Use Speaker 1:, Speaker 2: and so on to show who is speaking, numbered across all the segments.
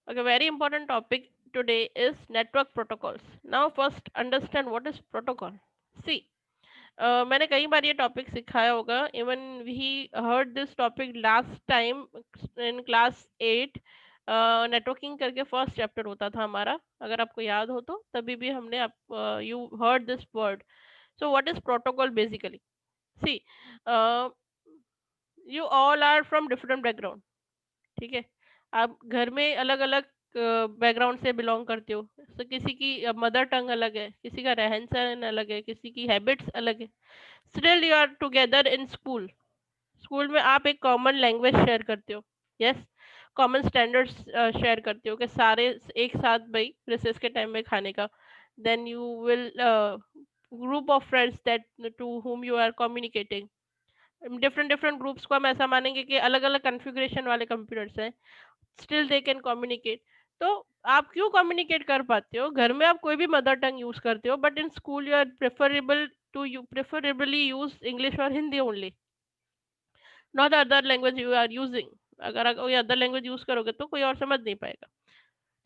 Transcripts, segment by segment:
Speaker 1: Okay, very important topic today is network protocols. Now, first understand what is protocol. See, मैंने कई बार ये topic सिखाया होगा. Even we heard this topic last time in class 8. Networking करके first chapter होता था हमारा, अगर आपको याद हो तो. तभी भी हमने आप you heard this word. So what is protocol basically? See, you all are from different background. ठीक है, आप घर में अलग अलग बैकग्राउंड से बिलोंग करते हो. तो किसी की मदर टंग अलग है, किसी का रहन सहन अलग है, किसी की हैबिट्स अलग है. Still you are together in school. School में आप एक कॉमन लैंग्वेज शेयर करते हो. यस, कॉमन स्टैंडर्ड्स शेयर करते हो कि सारे एक साथ भाई रिसेस के टाइम में खाने का. Then you will group of friends that to whom you are communicating. Different different groups को हम ऐसा मानेंगे कि अलग अलग कॉन्फ़िगरेशन वाले कंप्यूटर्स हैं. Still they can communicate. तो आप क्यों कम्युनिकेट कर पाते हो? घर में आप कोई भी मदर टंग यूज करते हो, but in school you are preferable to you preferably use English और Hindi only, not other language you are using. अगर आप कोई अदर लैंग्वेज यूज करोगे तो कोई और समझ नहीं पाएगा.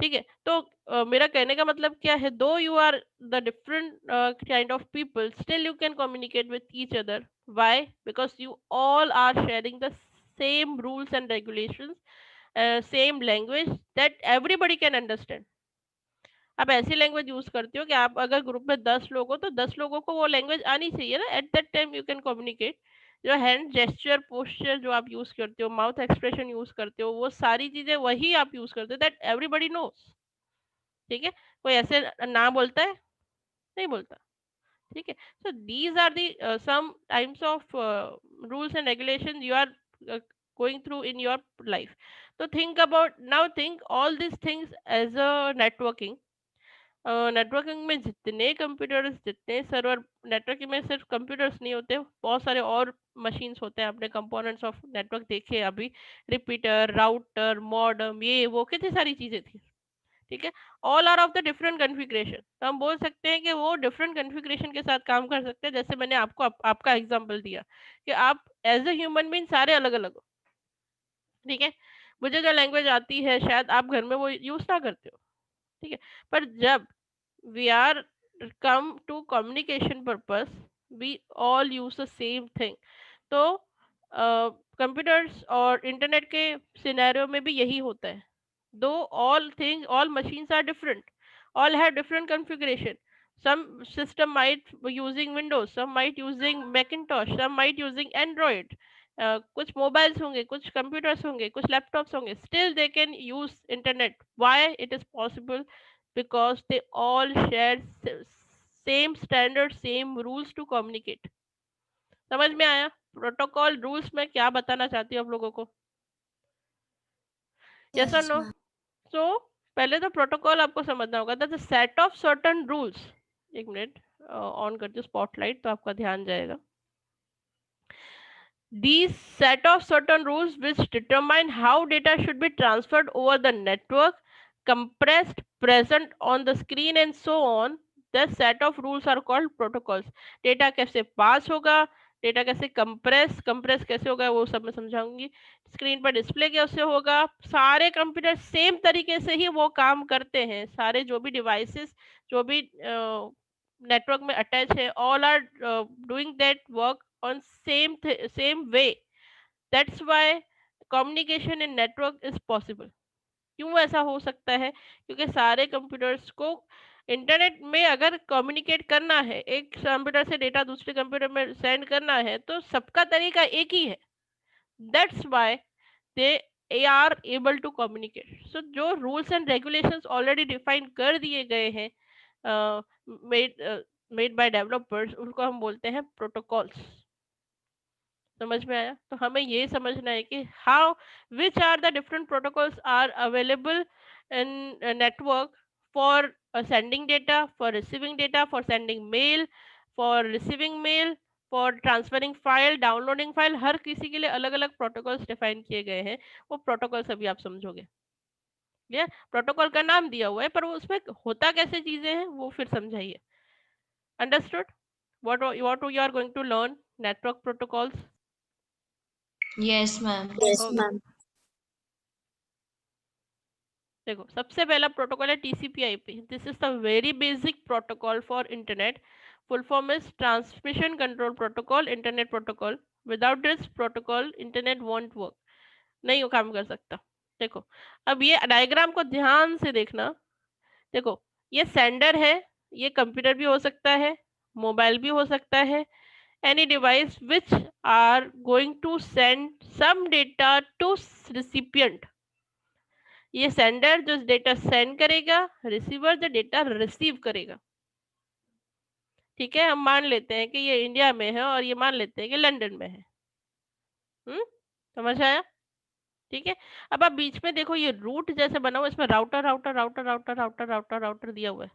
Speaker 1: ठीक है, तो मेरा कहने का मतलब क्या है? Though you are the different kind of people, still you can communicate with each other. Why? Because you all are sharing the same rules and regulations, same language that everybody can understand. आप ऐसी language use करते हो कि आप अगर group में 10 लोग हो तो 10 लोगों को वो लैंग्वेज आनी चाहिए ना. Eight that time you can communicate. जो हैंड जेस्चर पोस्चर जो आप यूज करते हो, माउथ एक्सप्रेशन यूज करते हो, वो सारी चीजें वही आप यूज करते हो, दैट एवरीबडी नोस. ठीक है, कोई ऐसे ना बोलता है? नहीं बोलता. ठीक है, so these are the some times of rules and regulation you are going through in your life. So think about, now think all these things as a networking. Networking में जितने कंप्यूटर्स, जितने सर्वर, नेटवर्किंग में सिर्फ computers नहीं होते, बहुत सारे और मशीन्स होते हैं. आपने कंपोनेंट्स ऑफ नेटवर्क देखे अभी, रिपीटर, राउटर, मॉडेम, ये वो कितनी सारी चीजें थी. ठीक है, all are of the different configuration. तो हम बोल सकते हैं कि वो डिफरेंट कॉन्फ़िगरेशन के साथ काम कर सकते हैं. जैसे मैंने आपको आपका एग्जांपल दिया कि आप एज अ ह्यूमन बीइंग सारे अलग अलग हो. ठीक है, मुझे जो लैंग्वेज आती है शायद आप घर में वो यूज ना करते हो. ठीक है, पर जब we are come to communication purpose, we all use the same thing. तो कंप्यूटर्स और इंटरनेट के सिनेरियो में भी यही होता है. दो all things, all machines are different, all have different configuration. Some system might using windows, some might using macintosh, some might using android. कुछ मोबाइल्स होंगे, कुछ कंप्यूटर्स होंगे, कुछ लैपटॉप्स होंगे, still they can use internet. Why it is possible? because they all share same standard, same rules to communicate. समझ में आया? Protocol rules में क्या बताना चाहती हूँ आप लोगों को? यस और
Speaker 2: Yes,
Speaker 1: नो?
Speaker 2: ma'am.
Speaker 1: सो पहले तो प्रोटोकॉल आपको समझना होगा. That set of certain rules. एक मिनट, ऑन कर दो स्पॉटलाइट तो आपका ध्यान जाएगा. These set of certain rules which determine how data should be transferred over the network, compressed, present on the screen and so on. The set of rules are called protocols. Data कैसे पास होगा, data कैसे compress कैसे होगा, वो सब मैं समझाऊंगी. Screen पर display कैसे होगा. सारे कंप्यूटर सेम तरीके से ही वो काम करते हैं. सारे जो भी डिवाइसेस, जो भी नेटवर्क में अटैच है, all are doing that work on same way. That's why communication in network is possible. क्यों ऐसा हो सकता है? क्योंकि सारे कंप्यूटर्स को इंटरनेट में अगर कम्युनिकेट करना है, एक कंप्यूटर से डेटा दूसरे कंप्यूटर में सेंड करना है, तो सबका तरीका एक ही है. That's why they are able to communicate. So जो rules and regulations already define कर दिए गए हैं, मेड मेड बाय डेवलपर्स, उनको हम बोलते हैं प्रोटोकॉल्स. समझ में आया? तो हमें ये समझना है कि how, which are the different protocols are available in network for sending data, for receiving data, for sending mail, for receiving mail, for transferring file, downloading file. हर किसी के लिए अलग अलग प्रोटोकॉल्स डिफाइन किए गए हैं. वो प्रोटोकॉल्स अभी आप समझोगे. क्लियर? प्रोटोकॉल का नाम दिया हुआ है, पर वो उसमें होता कैसे चीजें हैं वो फिर समझाइए. Understood? what you are going to learn? Network protocols.
Speaker 2: Yes, ma'am.
Speaker 3: Yes,
Speaker 1: Okay.
Speaker 3: ma'am.
Speaker 1: देखो सबसे पहला प्रोटोकॉल है TCP/IP। This is the very basic protocol for internet. Full form is transmission control protocol, internet protocol. Without this protocol internet want work, नहीं वो काम कर सकता। देखो अब ये डायग्राम को ध्यान से देखना। देखो ये सेंडर है, ये कंप्यूटर भी हो सकता है, मोबाइल भी हो सकता है, any device which are going to send some data to recipient। ये सेंडर जो डेटा सेंड करेगा, रिसीवर जो डेटा रिसीव करेगा। ठीक है, हम मान लेते हैं कि ये इंडिया में है और ये मान लेते हैं कि लंदन में है। समझ आया? ठीक है, अब आप बीच में देखो ये रूट जैसे बना हुआ, इसमें router router router router router router router दिया हुआ है।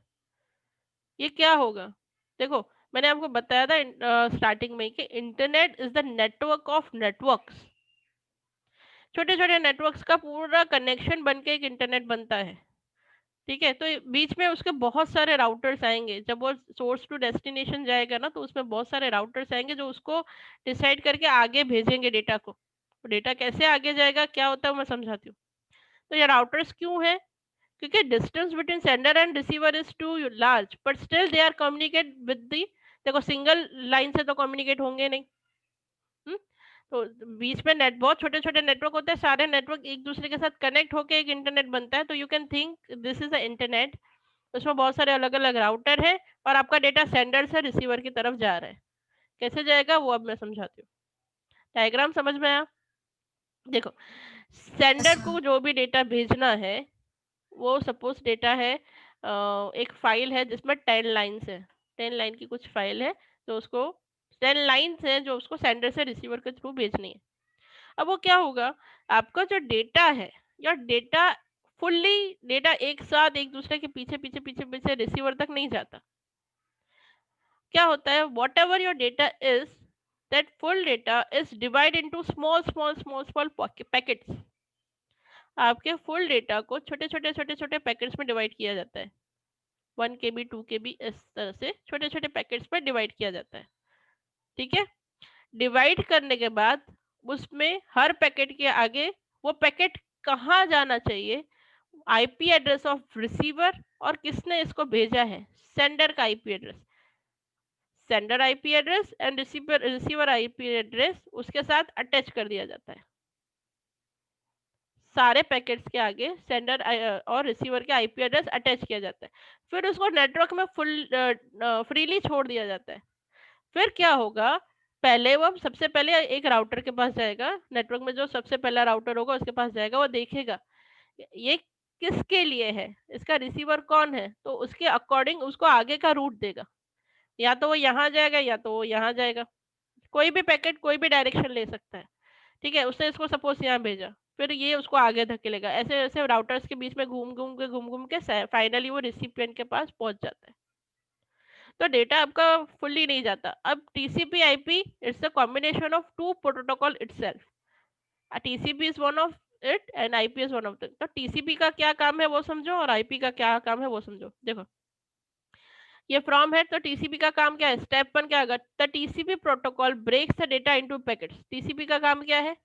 Speaker 1: ये क्या होगा? देखो मैंने आपको बताया था स्टार्टिंग में कि internet is the network of networks. छोटे छोटे नेटवर्क्स का पूरा कनेक्शन बनके एक इंटरनेट बनता है। ठीक है, तो बीच में उसके बहुत सारे राउटर्स आएंगे। जब वो सोर्स टू डेस्टिनेशन जाएगा ना, तो उसमें बहुत सारे राउटर्स आएंगे जो उसको डिसाइड करके आगे भेजेंगे डेटा को। डेटा कैसे आगे जाएगा, क्या होता है, मैं समझाती हूँ। तो ये राउटर्स क्यों है? क्योंकि distance between sender and receiver is too large, but still they are communicate with the. देखो सिंगल लाइन से तो कम्युनिकेट होंगे नहीं। तो बीच में नेट बहुत छोटे छोटे नेटवर्क होते हैं, सारे नेटवर्क एक दूसरे के साथ कनेक्ट होके एक इंटरनेट बनता है। तो you can think this is a internet. उसमें बहुत सारे अलग अलग राउटर है और आपका डेटा सेंडर से रिसीवर की तरफ जा रहा है। कैसे जाएगा वो अब मैं समझाती हूँ। डायग्राम समझ में आया? देखो सेंडर को जो भी डेटा भेजना है, वो सपोज डेटा है एक फाइल है जिसमें 10 लाइन्स है। 10 लाइन की कुछ फाइल है, तो उसको 10 लाइन्स है जो उसको सेंडर से रिसीवर के थ्रू भेजनी है। अब वो क्या होगा, आपका जो डेटा है या डेटा फुल्ली डेटा एक साथ एक दूसरे के पीछे पीछे पीछे पीछे रिसीवर तक नहीं जाता। क्या होता है, what ever your data is, that full data is divide into small small small small packets. आपके फुल डेटा को छोटे छोटे छोटे छोटे पैकेट्स में डिवाइड किया जाता है। 1 KB 2 KB इस तरह से छोटे छोटे पैकेट्स में डिवाइड किया जाता है। ठीक है, डिवाइड करने के बाद उसमें हर पैकेट के आगे वो पैकेट कहाँ जाना चाहिए, आईपी एड्रेस ऑफ रिसीवर और किसने इसको भेजा है, सेंडर का IP address. Sender IP address and receiver IP address उसके साथ अटैच कर दिया जाता है। सारे पैकेट्स के आगे सेंडर और रिसीवर के आईपी एड्रेस अटैच किया जाता है। फिर उसको नेटवर्क में फुल फ्रीली छोड़ दिया जाता है। फिर क्या होगा, पहले वो सबसे पहले एक राउटर के पास जाएगा, नेटवर्क में जो सबसे पहला राउटर होगा उसके पास जाएगा, वो देखेगा ये किसके लिए है, इसका रिसीवर कौन है, तो उसके अकॉर्डिंग उसको आगे का रूट देगा। या तो वो यहाँ जाएगा या तो वो यहाँ जाएगा। कोई भी पैकेट कोई भी डायरेक्शन ले सकता है। ठीक है, उसने इसको सपोज यहाँ भेजा, फिर ये उसको आगे धकेलेगा, ऐसे ऐसे राउटर्स के बीच में घूम घूम के फाइनली वो रिसिपिएंट के पास पहुंच जाता है। तो डेटा आपका फुल्ली नहीं जाता। अब TCP IP it's a combination of two protocol itself. TCP is one of it and IP is one of it. तो टीसीपी का क्या काम है वो समझो और आईपी का क्या काम है वो समझो। देखो ये फ्रॉम है, तो टीसीपी का काम क्या है, स्टेप 1 क्या होगा, the TCP protocol breaks the data into packets. TCP का काम क्या है,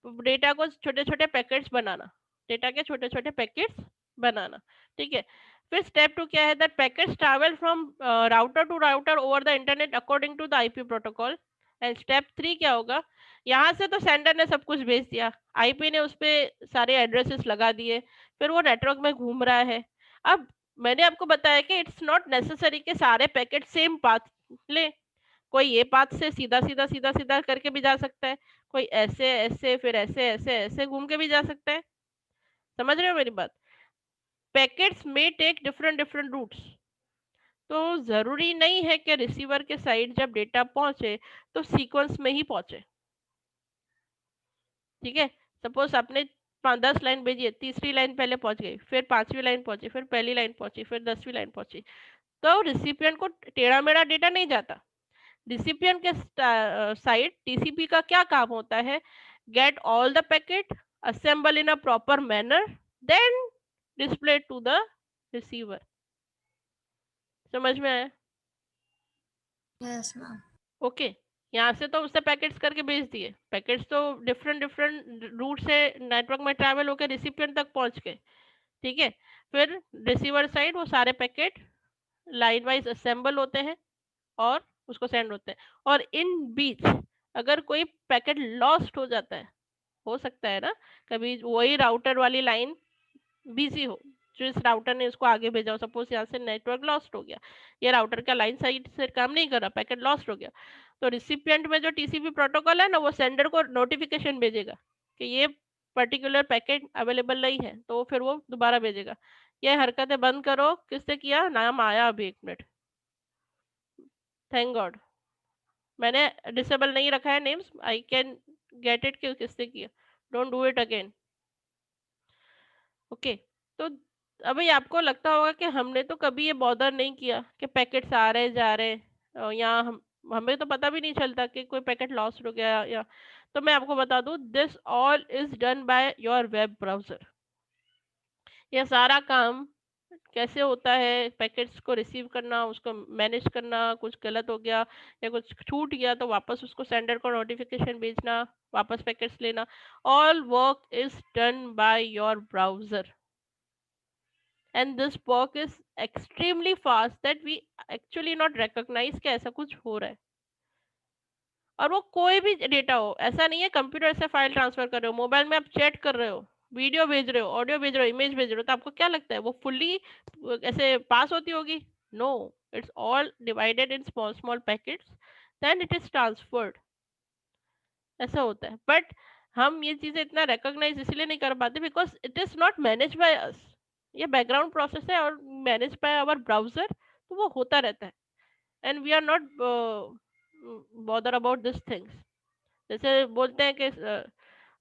Speaker 1: डेटा को छोटे छोटे पैकेट्स बनाना, डेटा के छोटे छोटे पैकेट्स बनाना। ठीक है, फिर स्टेप 2 क्या है, that packets travel from router to router over the internet according to the IP protocol. And step 3 क्या होगा, यहाँ से तो सेंडर ने सब कुछ भेज दिया, आईपी ने उस पर सारे एड्रेसेस लगा दिए, फिर वो नेटवर्क में घूम रहा है। अब मैंने आपको बताया कि इट्स नॉट नेसेसरी कि सारे पैकेट सेम पाथ ले, कोई ये पाथ से सीधा सीधा सीधा सीधा करके भी जा सकता है, कोई ऐसे ऐसे फिर ऐसे ऐसे ऐसे घूम के भी जा सकता है। समझ रहे हो मेरी बात? पैकेट्स में टेक डिफरेंट डिफरेंट रूट्स। तो जरूरी नहीं है कि रिसीवर के साइड जब डेटा पहुंचे तो सीक्वेंस में ही पहुंचे। ठीक है, सपोज आपने 10 लाइन भेजी है, तीसरी लाइन पहले पहुंच गई, फिर 5वीं लाइन पहुंची, फिर पहली लाइन पहुंची, फिर 10वीं लाइन पहुंची, तो रिसिपिएंट को टेढ़ा मेढ़ा डेटा नहीं जाता। रिसिपिएंट के साइड टीसीपी का क्या काम होता है, get all the packet, assemble in a proper manner, then display to the receiver. समझ में आया?
Speaker 2: Yes ma'am.
Speaker 1: ओके, यहाँ से तो उससे पैकेट्स करके भेज दिए, पैकेट्स तो डिफरेंट डिफरेंट रूट से नेटवर्क में ट्रैवल होकर रिसिपिएंट तक पहुंच गए। ठीक है। फिर रिसीवर साइड वो सारे पैकेट लाइन वाइज असेंबल होते हैं और उसको सेंड होते हैं। और इन बीच अगर कोई पैकेट लॉस्ट हो जाता है, हो सकता है ना कभी वही राउटर वाली लाइन बिजी हो, जो इस राउटर ने इसको आगे भेजा हो, सपोज यहाँ से नेटवर्क लॉस्ट हो गया, ये राउटर का लाइन साइड से काम नहीं कर रहा, पैकेट लॉस्ट हो गया, तो रिसिपिएंट में जो टीसीपी प्रोटोकॉल है ना, वो सेंडर को नोटिफिकेशन भेजेगा कि ये पर्टिकुलर पैकेट अवेलेबल नहीं है, तो फिर वो दोबारा भेजेगा, ये हरकतें बंद करो। किससे किया, नाम आया अभी 1 मिनट, थैंक गॉड मैंने डिसेबल नहीं रखा है names, I can get it कि किससे किया, don't do it again. Okay, तो अभी आपको लगता होगा कि हमने तो कभी ये बॉदर नहीं किया कि पैकेट्स आ रहे जा रहे, या हमें तो पता भी नहीं चलता कि कोई पैकेट लॉस्ट हो गया या, तो मैं आपको बता दूं, this all is done by your web browser. ये सारा काम कैसे होता है, पैकेट्स को रिसीव करना, उसको मैनेज करना, कुछ गलत हो गया या कुछ छूट गया तो वापस उसको सेंडर को नोटिफिकेशन भेजना, वापस पैकेट्स लेना, all work is done by your browser, and this work is extremely fast that we actually not recognize कि ऐसा कुछ हो रहा है। और वो कोई भी डेटा हो, ऐसा नहीं है कंप्यूटर से फाइल ट्रांसफर कर रहे हो, मोबाइल में आप चैट कर रहे हो, वीडियो भेज रहे हो, ऑडियो भेज रहे हो, इमेज भेज रहे हो, तो आपको क्या लगता है वो फुल्ली ऐसे पास होती होगी? No, it's all divided in small small packets, then it is transferred, ऐसा होता है। बट हम ये चीजें इतना रिकॉग्नाइज इसलिए नहीं कर पाते because it is not manage by us, ये बैकग्राउंड प्रोसेस है और मैनेज बाय आवर ब्राउजर, तो वो होता रहता है, and we are not bother about this things. जैसे बोलते हैं कि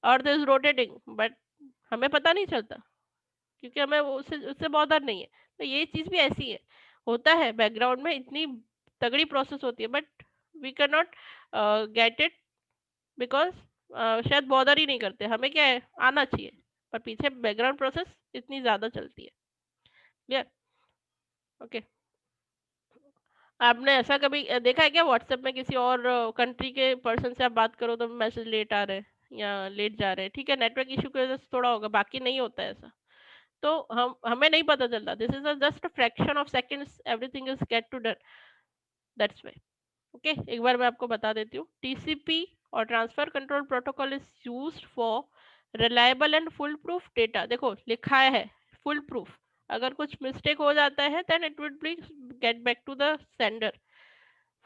Speaker 1: अर्थ इज रोटेटिंग, बट हमें पता नहीं चलता क्योंकि हमें उससे उससे बॉदर नहीं है। तो ये चीज भी ऐसी है, होता है बैकग्राउंड में, इतनी तगड़ी प्रोसेस होती है, but we can not get it because शायद बॉदर ही नहीं करते, हमें क्या है आना चाहिए, पर पीछे बैकग्राउंड प्रोसेस इतनी ज्यादा चलती है। क्लियर? ओके, आपने ऐसा कभी देखा है क्या व्हाट्सएप में किसी और कंट्री के पर्सन से आप बात करो तो मैसेज लेट आ रहे हैं या लेट जा रहे हैं? ठीक है, नेटवर्क इशू की वजह से थोड़ा होगा, बाकी नहीं होता है ऐसा। तो हमें नहीं पता चलता, this is just a fraction of seconds, everything is get to done, that's why. Okay, एक बार मैं आपको बता देती हूँ, टीसीपी और transfer control protocol is used for reliable and full proof data. देखो लिखा है फुल प्रूफ, अगर कुछ मिस्टेक हो जाता है then it would be get back to the sender.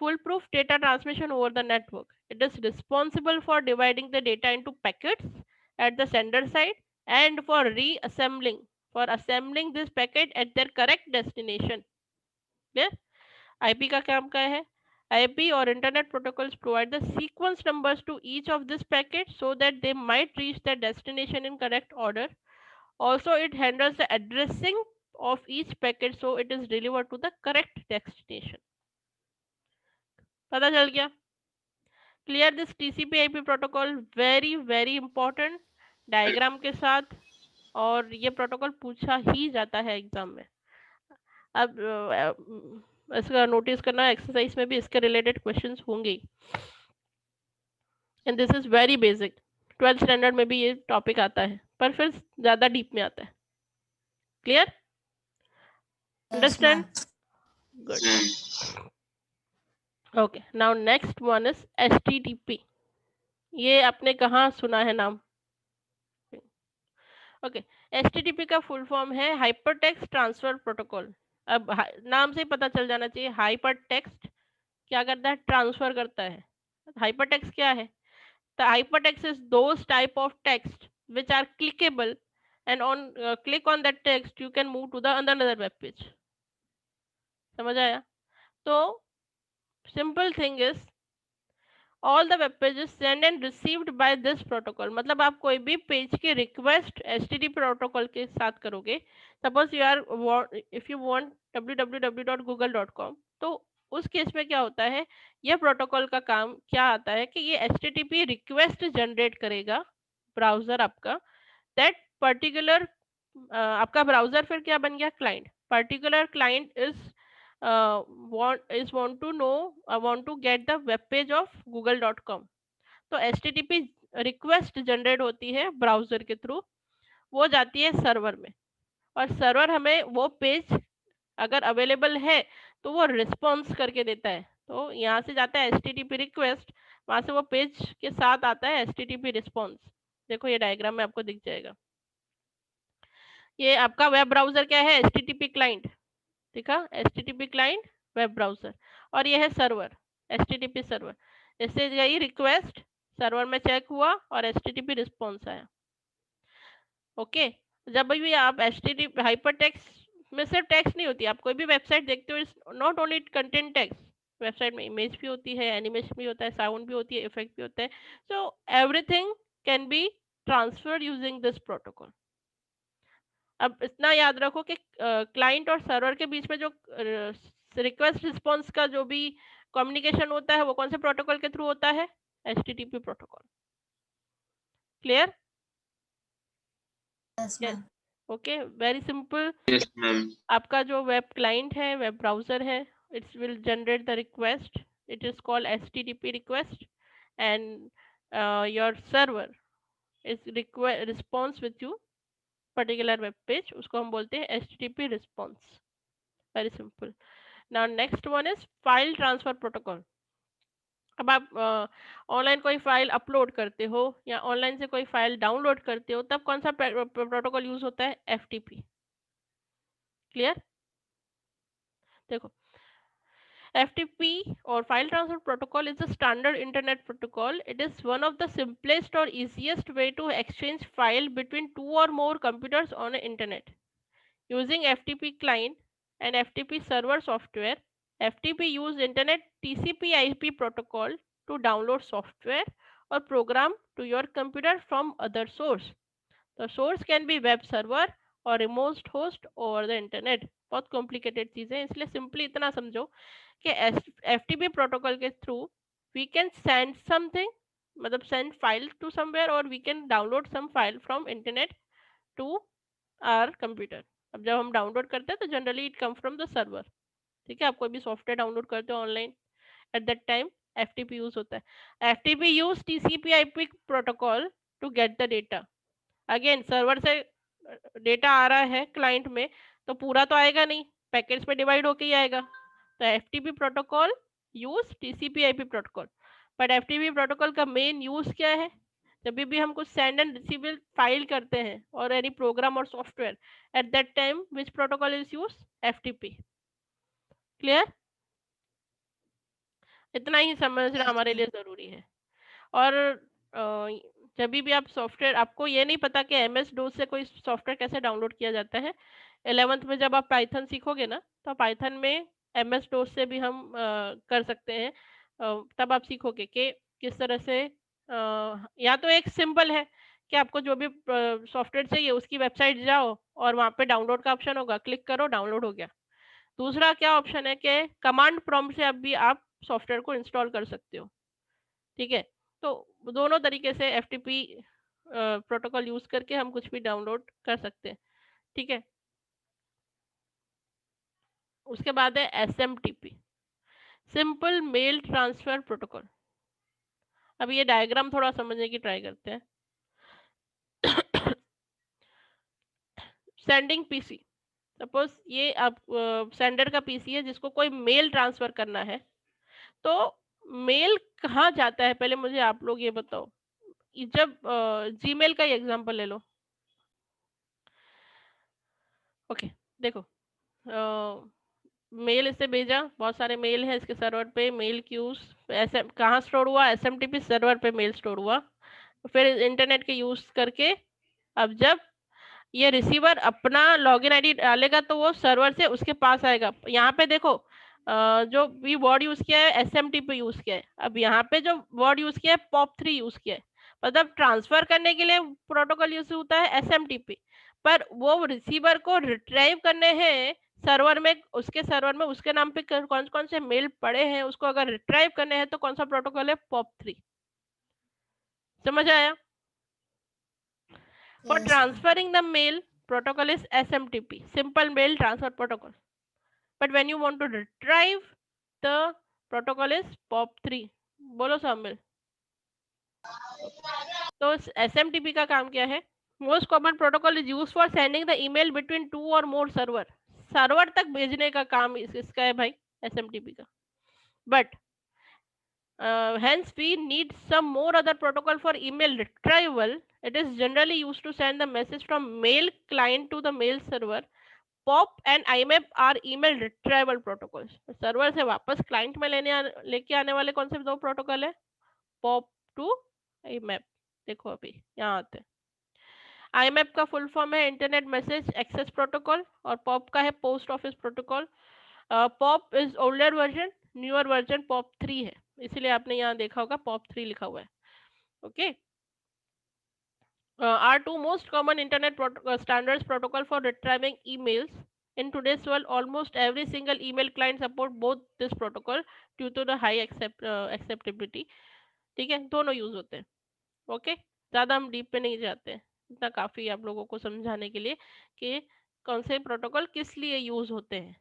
Speaker 1: Foolproof data transmission over the network. It is responsible for dividing the data into packets at the sender side and for reassembling, for assembling this packet at their correct destination. Clear? IP का काम क्या है? IP or internet protocols provide the sequence numbers to each of this packet so that they might reach their destination in correct order. Also, it handles the addressing of each packet so it is delivered to the correct destination. पता चल गया? Clear? This TCP IP protocol very very important diagram के साथ, और ये protocol पूछा ही जाता है एग्जाम में। अब इसका नोटिस करना, एक्सरसाइज में भी इसके रिलेटेड क्वेश्चंस होंगे, and this is very basic, 12th standard में भी ये टॉपिक आता है पर फिर ज्यादा डीप में आता है। Clear? Understand? Good. Okay, now next one is HTTP। ये आपने कहाँ सुना है नाम? ओके, HTTP का फुल फॉर्म है हाइपर टेक्स्ट ट्रांसफर प्रोटोकॉल। अब नाम से ही पता चल जाना चाहिए, हाइपर टेक्स्ट क्या करता है? ट्रांसफर करता है। हाइपर टेक्स्ट क्या है? The hypertext is those type of text which are clickable, and on click on that text you can move to the another web page. समझ आया? तो simple thing is all the web pages sent and received by this protocol, मतलब आप कोई भी page की request HTTP protocol के साथ करोगे, suppose you are if you want www.google.com, तो उस केस में क्या होता है, यह प्रोटोकॉल का काम क्या आता है कि ये HTTP रिक्वेस्ट जनरेट करेगा ब्राउजर आपका, दैट पर्टिकुलर आपका ब्राउजर फिर क्या बन गया? Client. Particular client is want to know, want to get the web page of google.com, तो HTTP रिक्वेस्ट जनरेट होती है ब्राउजर के थ्रू, वो जाती है सर्वर में, और सर्वर हमें वो पेज अगर अवेलेबल है तो वो रिस्पॉन्स करके देता है। तो यहाँ से जाता है HTTP रिक्वेस्ट, वहां से वो पेज के साथ आता है HTTP रिस्पॉन्स। देखो ये डायग्राम में आपको दिख जाएगा। ये आपका वेब ब्राउजर क्या है, HTTP क्लाइंट, दिखा HTTP क्लाइंट वेब ब्राउजर, और ये है सर्वर HTTP सर्वर। इससे गई रिक्वेस्ट, सर्वर में चेक हुआ और HTTP रिस्पॉन्स आया। ओके, जब भी आप HTTP हाइपरटेक्स्ट में सिर्फ टेक्स्ट नहीं होती, आप कोई भी वेबसाइट देखते हो, not only content text, website में इमेज भी होती है, एनिमेशन भी होता है, साउंड भी होती है, इफेक्ट भी होता है। So everything can be transferred using this protocol. अब इतना याद रखो कि क्लाइंट और सर्वर के बीच में जो रिक्वेस्ट रिस्पॉन्स का जो भी कम्युनिकेशन होता है वो कौन से प्रोटोकॉल के थ्रू होता है, HTTP protocol. Clear?
Speaker 2: Yes, ma'am.
Speaker 1: Okay, very simple.
Speaker 3: Yes, ma'am.
Speaker 1: आपका जो वेब क्लाइंट है, वेब ब्राउजर है, it's will generate the request, it is called HTTP request, and your server is response with you particular web page, उसको हम बोलते हैं HTTP response. Very simple. Now next one is file transfer protocol. अब आप online कोई file upload करते हो या ऑनलाइन से कोई फाइल डाउनलोड करते हो, तब कौन सा प्रोटोकॉल यूज होता है, FTP। क्लियर? देखो, FTP or file transfer protocol is a standard internet protocol. It is one of the simplest or easiest way to exchange file between two or more computers on the internet. Using FTP client and FTP server software, FTP use internet TCP/IP protocol to download software or program to your computer from other source. The source can be web server और remote host over the internet। बहुत complicated चीज़ है, इसलिए simply इतना समझो कि FTP protocol के through we can send something, मतलब सेंड फाइल टू समवेयर, और we can download some file from internet to our computer. अब जब हम डाउनलोड करते हैं तो generally it come from the server. ठीक है, आप कोई भी सॉफ्टवेयर डाउनलोड करते हो online, at that time FTP use होता है। FTP use TCP/IP protocol to get the data. Again server से डेटा आ रहा है क्लाइंट में, तो पूरा तो आएगा नहीं, पैकेट्स में डिवाइड होके ही आएगा। तो FTP protocol use TCP/IP protocol. But FTP protocol का मेन यूज क्या है, जब भी हम कुछ सेंड एंड रिसीव फाइल करते हैं और एनी प्रोग्राम और software, eight that time which protocol is use, FTP। Clear? इतना ही समझना हमारे लिए जरूरी है। और जब भी आप सॉफ्टवेयर, आपको ये नहीं पता कि MS-DOS से कोई सॉफ्टवेयर कैसे डाउनलोड किया जाता है, 11th में जब आप पाइथन सीखोगे ना, तो पाइथन में MS-DOS से भी हम कर सकते हैं। तब आप सीखोगे कि किस तरह से या तो एक सिंपल है कि आपको जो भी सॉफ्टवेयर चाहिए उसकी वेबसाइट जाओ और वहाँ पे डाउनलोड का ऑप्शन होगा, क्लिक करो, डाउनलोड हो गया। दूसरा क्या ऑप्शन है कि कमांड प्रॉम्प्ट से भी आप सॉफ्टवेयर को इंस्टॉल कर सकते हो। ठीक है, तो दोनों तरीके से FTP प्रोटोकॉल यूज करके हम कुछ भी डाउनलोड कर सकते हैं। ठीक है, उसके बाद है SMTP, simple mail transfer protocol. अब ये डायग्राम थोड़ा समझने की ट्राई करते हैं। सेंडिंग PC, सपोज ये आप सेंडर का PC है जिसको कोई मेल ट्रांसफर करना है, तो मेल कहाँ जाता है, पहले मुझे आप लोग ये बताओ। जब Gmail का ही एग्जांपल ले लो। ओके, देखो, मेल इससे भेजा, बहुत सारे मेल है इसके सर्वर पे, मेल क्यूज ऐसे कहाँ स्टोर हुआ, SMTP सर्वर पे मेल स्टोर हुआ, फिर इंटरनेट के यूज करके अब जब ये रिसीवर अपना लॉगिन आईडी डालेगा तो वो सर्वर से उसके पास आएगा। यहाँ पे देखो जो भी वर्ड यूज किया है SMTP यूज किया है, अब यहाँ पे जो वर्ड यूज किया है POP3 यूज किया है, मतलब ट्रांसफर करने के लिए प्रोटोकॉल यूज होता है SMTP, पर वो रिसीवर को रिट्राइव करने हैं सर्वर में, उसके सर्वर में उसके नाम पे कौन कौन से मेल पड़े हैं उसको अगर रिट्राइव करने हैं तो कौन सा प्रोटोकॉल है, POP3। समझ आया? For
Speaker 2: Yes, ma'am.
Speaker 1: transferring the mail, protocol is SMTP, simple mail transfer protocol. But when you want to retrieve, the protocol is POP3. बोलो शामिल। तो SMTP का काम क्या है, most common protocol is use for sending the email between 2 और मोर server. Server तक भेजने का काम इसका है भाई, एसएमटीपी का। But hence we need some more other protocol for email retrieval. It is generally used to send the message from mail client to the mail server. POP and IMAP are email retrieval protocols. Server से वापस client में लेके आने वाले कौन से दो protocol है? POP to IMAP। देखो अभी यहाँ आते हैं। IMAP का फुल फॉर्म है इंटरनेट मैसेज एक्सेस प्रोटोकॉल, और पॉप का है post office protocol. POP is older version, newer version POP 3 है, इसीलिए आपने यहाँ देखा होगा पॉप 3 लिखा हुआ है। Okay, are two most common internet standards protocol for retrieving emails. In today's world, almost every single email client support both this protocol due to the high acceptability. ठीक है, दोनों यूज होते हैं। ओके, ज़्यादा हम डीप पे नहीं जाते हैं, इतना काफ़ी आप लोगों को समझाने के लिए कि कौन से प्रोटोकॉल किस लिए यूज होते हैं।